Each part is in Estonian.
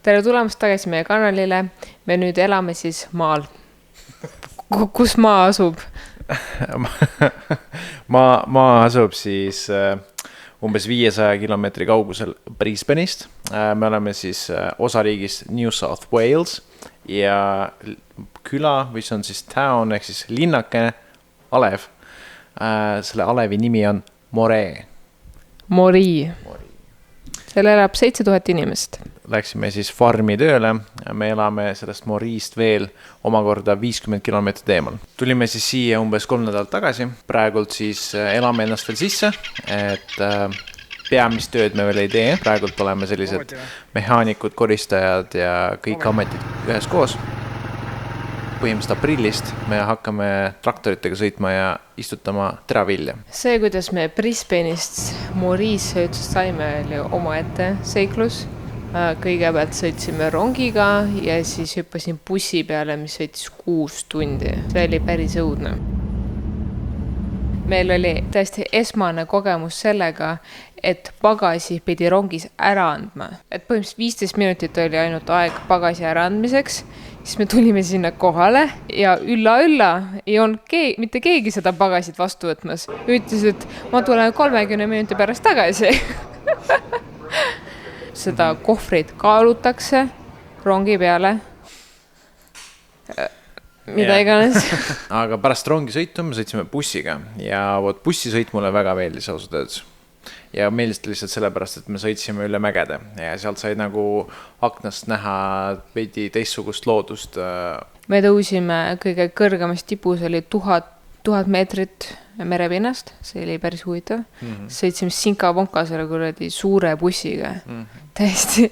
Tere tulemast tagasi meie kanalile. Me nüüd elame siis maal. Kus maa asub? maa asub siis umbes 500 kilomeetri kaugusel Brisbane'ist. Me oleme siis osariigis New South Wales ja küla, mis on siis town ehk siis linnake Alev. Selle Alevi nimi on Moree. Mori. Seal elab 7000 inimest. Läksime siis farmi tööle. Me elame sellest Moriist veel omakorda 50 kilomeetrit eemal. Tulime siis siia umbes 3 nädalat tagasi. Praegult siis elame ennast veel sisse, et peamist tööd me veel ei tee. Praegult oleme sellised mehaanikud, koristajad ja kõik ametid ühes koos. Põhimõtteliselt aprillist me hakkame traktoritega sõitma ja istutama teravilja. See, kuidas me Brisbane'ist Moriisse üldse saime, oli omaette seiklus. Kõigepealt sõitsime rongiga ja siis hüppasin bussi peale, mis sõitis 6 tundi. See oli päris õudne. Meil oli täiesti esmane kogemus sellega, et pagasi pidi rongis ära andma. Et põhimõtteliselt 15 minutit oli ainult aeg pagasi ära andmiseks. Siis me tulime sinna kohale ja ülla, ei olnud mitte keegi seda pagasit vastu võtmas. Ütles, et ma tulen 30 minuti pärast tagasi. Seda kohvrit kaalutakse rongi peale. Mida iganes. Aga pärast rongi sõitu me sõitsime bussiga ja bussisõit mulle väga meeldis ausalt öeldes. Ja meeldis lihtsalt sellepärast, et me sõitsime üle mägede ja sealt sai nagu aknast näha veidi teistsugust loodust. Me tõusime kõige kõrgemast tipus oli 1000 meetrit merepinnast, see oli päris huvitav. Sõitsime Sinka-Vonka selle kuradi suure bussiga. Täiesti,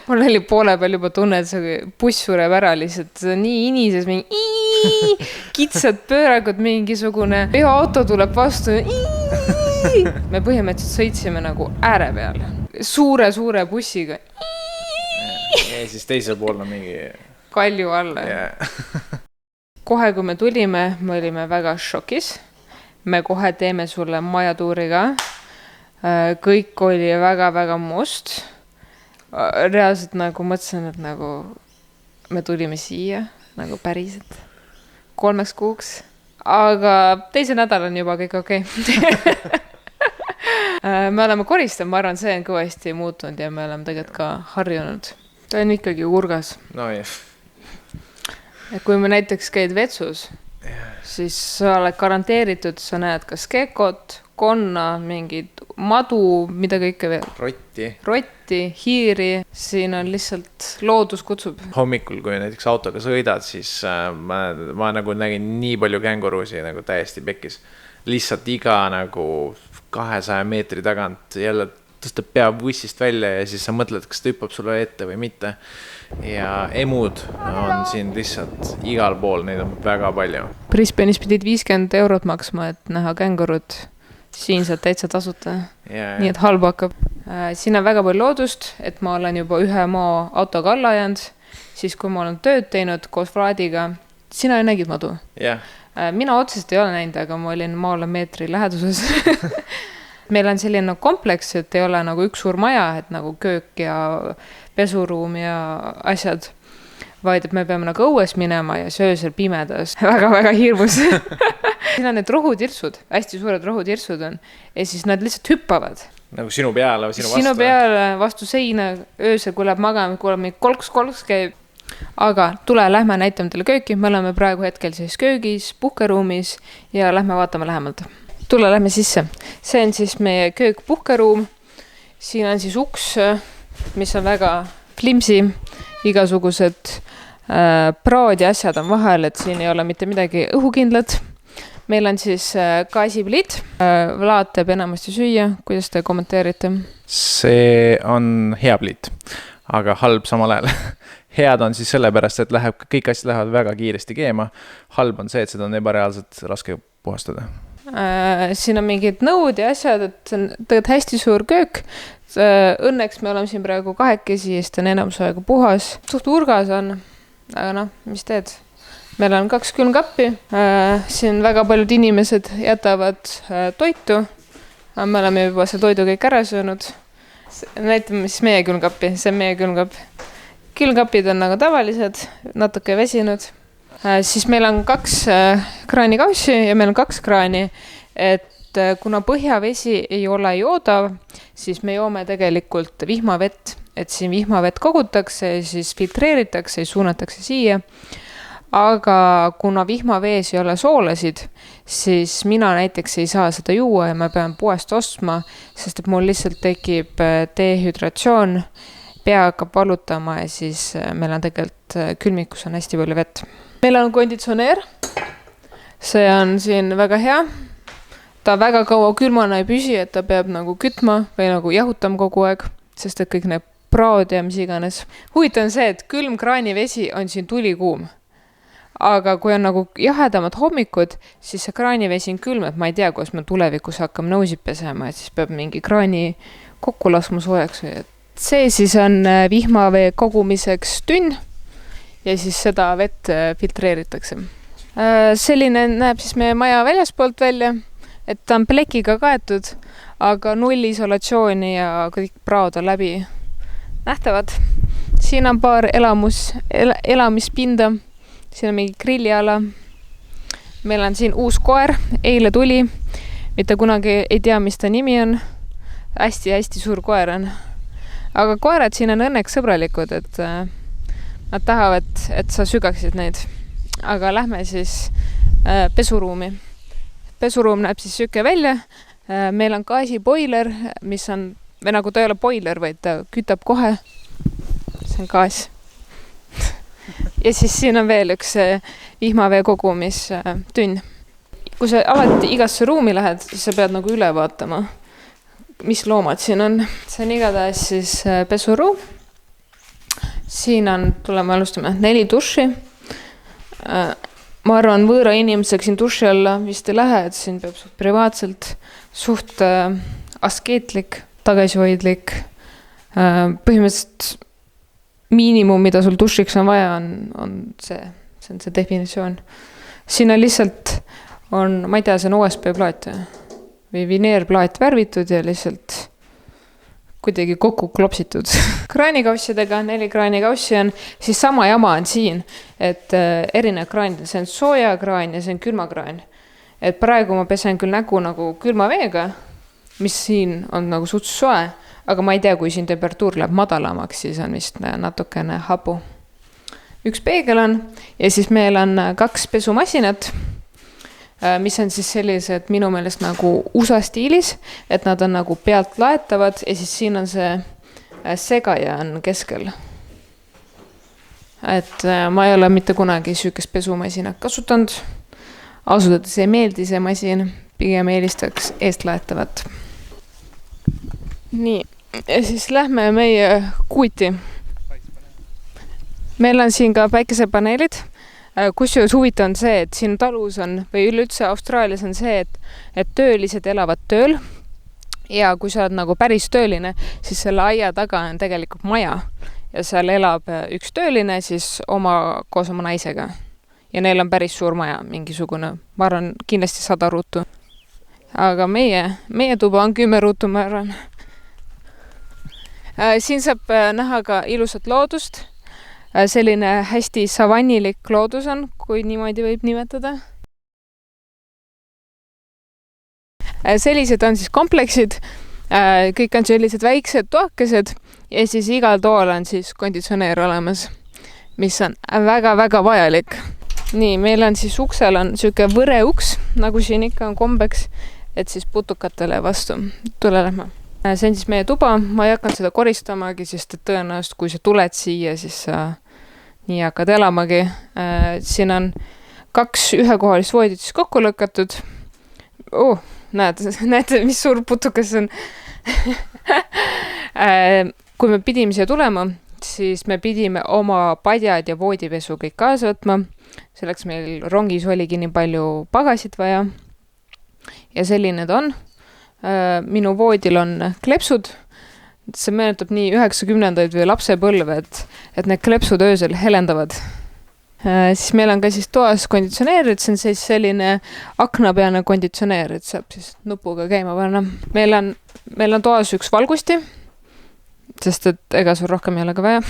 mul oli poole peal juba tunne, et see buss sureb ära lihtsalt nii inises, mingi kitsad pööragud, mingisugune auto tuleb vastu. Me põhimõtteliselt sõitsime nagu ääre peal. Suure bussiga. Ja siis teisel pool on mingi kalju alla. Kohe, kui me tulime, me olime väga šokis. Me kohe teeme sulle majatuuriga. Kõik oli väga must. Reaalselt nagu mõtlesin, et nagu me tulime siia nagu päriselt 3 kuuks. Aga teise nädal on juba kõik okei. Me oleme koristanud, ma arvan, see on kõvasti muutunud ja me oleme tegelikult ka harjunud. Ta on ikkagi urgas. No jah. Ja kui me näiteks käid vetsus, siis sa oled garanteeritud, sa näed kas kekot, konna, mingid madu, mida kõike veel. Rotti, hiiri, siin on lihtsalt loodus kutsub. Hommikul, kui näiteks autoga sõidad, siis ma nagu nägin nii palju känguruusi nagu täiesti pekis. Lihtsalt iga nagu 200 meetri tagant jälle tõstab pea bussist välja ja siis sa mõtled, kas ta hüppab sulle ette või mitte. Ja emud on siin lihtsalt igal pool, neid on väga palju. Brisbane'is pidid 50 € maksma, et näha kängurud. Siin saad täitsa tasuta. Nii et halb hakkab. Siin on väga palju loodust, et ma olen juba ühe maa autoga alla jäänud. Siis kui ma olen tööd teinud koos Vladiga, sina nägid madu? Mina otseselt ei ole näinud, aga ma olin maale meetri läheduses. Meil on selline kompleks, et ei ole nagu üks suur maja, et nagu köök ja pesuruum ja asjad, vaid et me peame nagu õues minema ja söösel pimedas. Väga hirmus. Siin on need rohutirsud, hästi suured rohutirsud on ja siis nad lihtsalt hüppavad. Nagu sinu peale või sinu peale vastu seina, öösel kui läheb magama, kui läheb kolks käib. Aga tule, lähme näitame teile kööki. Me oleme praegu hetkel siis köögis, puhkeruumis ja lähme vaatame lähemalt. Tule, lähme sisse. See on siis meie köök puhkeruum. Siin on siis uks, mis on väga flimsi, igasugused praad ja asjad on vahel, et siin ei ole mitte midagi õhukindlat. Meil on siis gaasipliit. Vlad teeb enamasti süüa. Kuidas te kommenteerite? See on hea pliit, aga halb samal ajal. Head on siis sellepärast, et kõik asjad lähevad väga kiiresti keema. Halb on see, et seda on ebareaalselt raske puhastada. Siin on mingid nõud ja asjad, et see on tegelikult hästi suur köök. Õnneks me oleme siin praegu 2 ja siis on enamus aega puhas. Suht urgas on, aga mis teed? Meil on 2 külmkappi. Siin väga paljud inimesed jätavad toitu. Me oleme juba see toidu kõik ära söönud. Näitame siis meie külmkappi, see on meie külmkapp. külmkapid on nagu tavalised, natuke väsinud. Siis meil on 2 kraanikaussi ja meil on 2 kraani, et kuna põhjavesi ei ole joodav, siis me joome tegelikult vihmavett, et siin vihmavett kogutakse, siis filtreeritakse ja suunatakse siia. Aga kuna vihmavees ei ole soolasid, siis mina näiteks ei saa seda juua ja ma pean poest ostma, sest et mul lihtsalt tekib dehüdratsioon, pea hakkab valutama ja siis meil on tegelikult külmikus on hästi palju vett. Meil on konditsioneer, see on siin väga hea, ta väga kaua külmana ei püsi, et ta peab nagu kütma või nagu jahutama kogu aeg, sest et kõik need praod ja mis iganes. Huvitav on see, et külm kraanivesi on siin tulikuum. Aga kui on nagu jahedamad hommikud, siis see kraanivesi on külm, et ma ei tea, kuidas me tulevikus hakkame nõusid pesema, et siis peab mingi kraani kokku laskma soojaks. See siis on vihmavee kogumiseks tünn ja siis seda vett filtreeritakse. Selline näeb siis meie maja väljaspoolt välja, et ta on plekiga kaetud, aga null isolatsiooni ja kõik praod on läbi nähtavad. Siin on paar elamispinda. Siin on mingi grilliala. Meil on siin uus koer, eile tuli. Mitte kunagi ei tea, mis ta nimi on. Hästi suur koer on. Aga koerad siin on õnneks sõbralikud, et nad tahavad, et sa sügaksid neid. Aga lähme siis pesuruumi. Pesuruum näeb siis süke välja. Meil on gaasiboiler, mis on, või nagu ta ei ole boiler, vaid ta kütab kohe. See on gaas. Ja siis siin on veel üks vihmavee kogumistünn. Kui sa alati igasse ruumi lähed, siis sa pead nagu üle vaatama, mis loomad siin on. See on igatahes siis pesuruum. Siin on, tuleme alustame, 4 duši. Ma arvan, võõra inimesega siin duši alla vist ei lähe, et siin peab suht privaatselt, suht askeetlik, tagasihoidlik. Põhimõtteliselt miinimum, mida sul dušiks on vaja, on see on see definitsioon. Siin on lihtsalt, ma ei tea, see on OSB plaat või vineerplaat värvitud ja lihtsalt kuidagi kokku klopsitud. Kraanikaussidega, 4 kraanikaussi on, siis sama jama on siin, et erinev kraan, see on soojakraan ja see on külmakraan. Et praegu ma pesen küll nägu nagu külma veega, mis siin on nagu suht soe, aga ma ei tea, kui siin temperatuur läheb madalamaks, siis on vist natukene hapu. Üks peegel on ja siis meil on 2 pesumasinat, mis on siis sellised minu meelest nagu USA stiilis, et nad on nagu pealt laetavad ja siis siin on see segaja on keskel. Et ma ei ole mitte kunagi süükest pesumasinat kasutanud. Asutades ei meeldi see masin, pigem eelistaks eestlaetavat. Nii, ja siis lähme meie kuuti. Meil on siin ka päikesepaneelid. Kusjuures huvitav on see, et siin talus on, või üleüldse Austraalias on see, et töölised elavad tööl. Ja kui sa oled nagu päris tööline, siis selle aia taga on tegelikult maja. Ja seal elab üks tööline siis koos oma naisega. Ja neil on päris suur maja, mingisugune, ma arvan, kindlasti 100 ruutu. Aga meie tuba on 10 ruutu, ma arvan. Siin saab näha ka ilusat loodust. Selline hästi savannilik loodus on, kui niimoodi võib nimetada. Sellised on siis kompleksid. Kõik on sellised väiksed toakesed ja siis igal tool on siis konditsioneer olemas, mis on väga-väga vajalik. Nii, meil on siis uksel on selline võreuks, nagu siin ikka on kombeks, et siis putukatele vastu tule lähme. See on siis meie tuba, ma ei hakanud seda koristamagi, sest et tõenäoliselt, kui sa tuled siia, siis sa nii hakkad elamagi. Siin on 2 ühekohalist voodit siis kokku lõkatud. Näed, mis suur putukas on. Kui me pidime siia tulema, siis me pidime oma padjad ja voodipesu kõik kaasa võtma. Selleks meil rongis oligi nii palju pagasid vaja. Ja selline ta on. Minu voodil on klepsud. See meenutab nii 90-ndaid või lapsepõlve, et need klepsud öösel helendavad. Siis meil on ka siis toas konditsioneer, et see on siis selline aknapeane konditsioneer, et saab siis nupuga käima panna. Meil on toas üks valgusti, sest et ega sul rohkem ei ole ka vaja.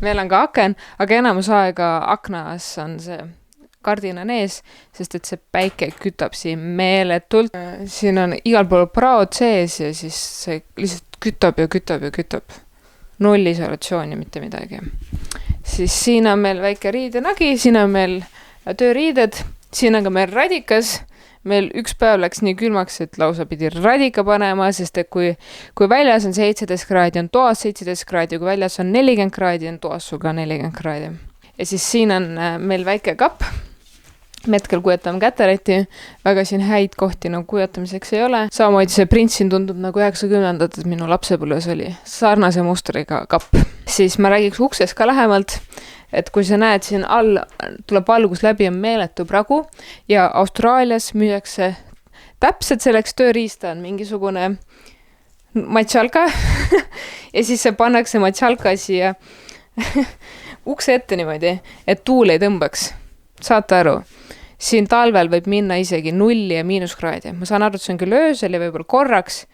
Meil on ka aken, aga enamus aega aknas on see kardina ees, sest et see päike kütab siin meeletult. Siin on igal pool praod sees ja siis see lihtsalt kütab ja kütab ja kütab. Null isolatsiooni, mitte midagi. Siis siin on meil väike riidenagi, siin on meil tööriided, siin on ka meil radikas. Meil üks päev läks nii külmaks, et lausa pidi radika panema, sest et kui väljas on 17 kraadi, on toas 17 kraadi, kui väljas on 40 kraadi, on toas sul ka 40 kraadi. Ja siis siin on meil väike kapp. Me hetkel kujutame käterätti, väga siin häid kohti nagu kujutamiseks ei ole. Samamoodi see print siin tundub nagu 90-ndad, et minu lapsepõlves oli sarnase mustriga kapp. Siis ma räägiks uksest ka lähemalt, et kui sa näed siin all, tuleb valgus läbi, on meeletu pragu ja Austraalias müüakse täpselt selleks tööriista on mingisugune matšalka ja siis see pannakse matšalka siia ukse ette niimoodi, et tuul ei tõmbaks. Saate aru? Siin talvel võib minna isegi 0 ja -kraadi. Ma saan aru, et see on küll öösel ja võib-olla korraks,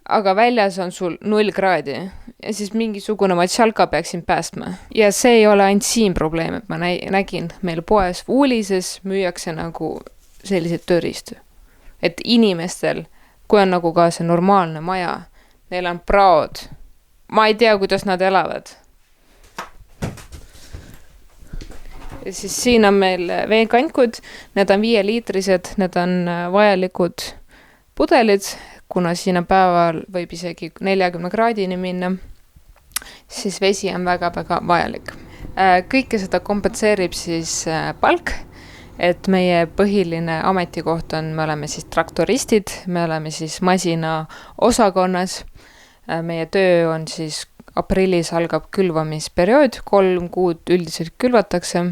aga väljas on sul 0 kraadi ja siis mingisugune matšalka peaks sind päästma. Ja see ei ole ainult siin probleem, et ma nägin meil poes Ulises müüakse nagu selliseid tööriistu. Et inimestel, kui on nagu ka see normaalne maja, neil on praod. Ma ei tea, kuidas nad elavad. Ja siis siin on meil veekankud, need on 5-liitrised, need on vajalikud pudelid, kuna siin on päeval võib isegi 40 kraadini minna, siis vesi on väga-väga vajalik. Kõike seda kompetseerib siis palk, et meie põhiline ametikoht on, me oleme siis traktoristid, me oleme siis masina osakonnas, meie töö on siis aprillis algab külvamisperiood, 3 kuud üldiselt külvatakse.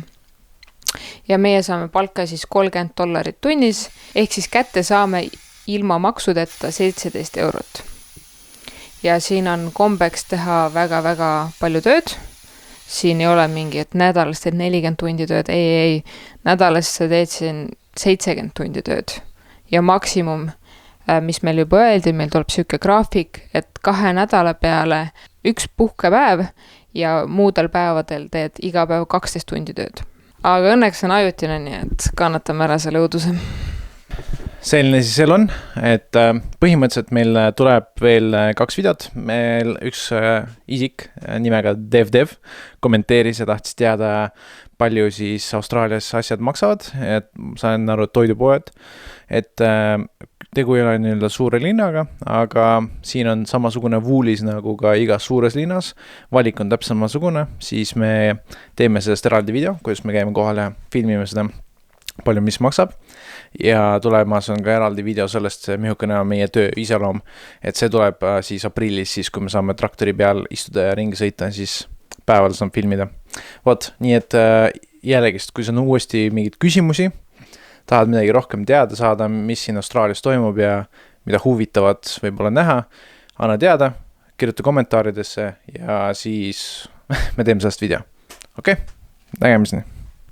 Ja meie saame palka siis $30 tunnis, ehk siis kätte saame ilma maksudeta 17 eurot. Ja siin on kombeks teha väga-väga palju tööd. Siin ei ole mingi, et nädalas teed 40 tundi tööd, ei, nädalas sa teed siin 70 tundi tööd. Ja maksimum, mis meil juba öeldi, meil tuleb siuke graafik, et 2 nädala peale 1 puhkepäev ja muudel päevadel teed iga päev 12 tundi tööd. Aga õnneks on ajutine, nii et kannatame ära selle õuduse. Selline siis seal on, et põhimõtteliselt meil tuleb veel 2 videot. Meil üks isik nimega DevDev kommenteeris ja tahtis teada, palju siis Austraalias asjad maksavad. Et sain aru, et toidupoed. Et tegu ei ole nii-öelda suure linnaga, aga siin on samasugune Woolis nagu ka igas suures linnas. Valik on täpselt samasugune, siis me teeme sellest eraldi video, kuidas me käime kohal ja filmime seda, palju mis maksab. Ja tulemas on ka eraldi video sellest, mihukene on meie töö iseloom, et see tuleb siis aprillis, siis kui me saame traktori peal istuda ja ringi sõita, siis päeval saab filmida. Vot, nii et jällegist, kui see on uuesti mingid küsimusi, tahad midagi rohkem teada saada, mis siin Austraalias toimub ja mida huvitavat võib-olla näha, anna teada, kirjuta kommentaaridesse ja siis me teeme sellest video. Okei, nägemiseni.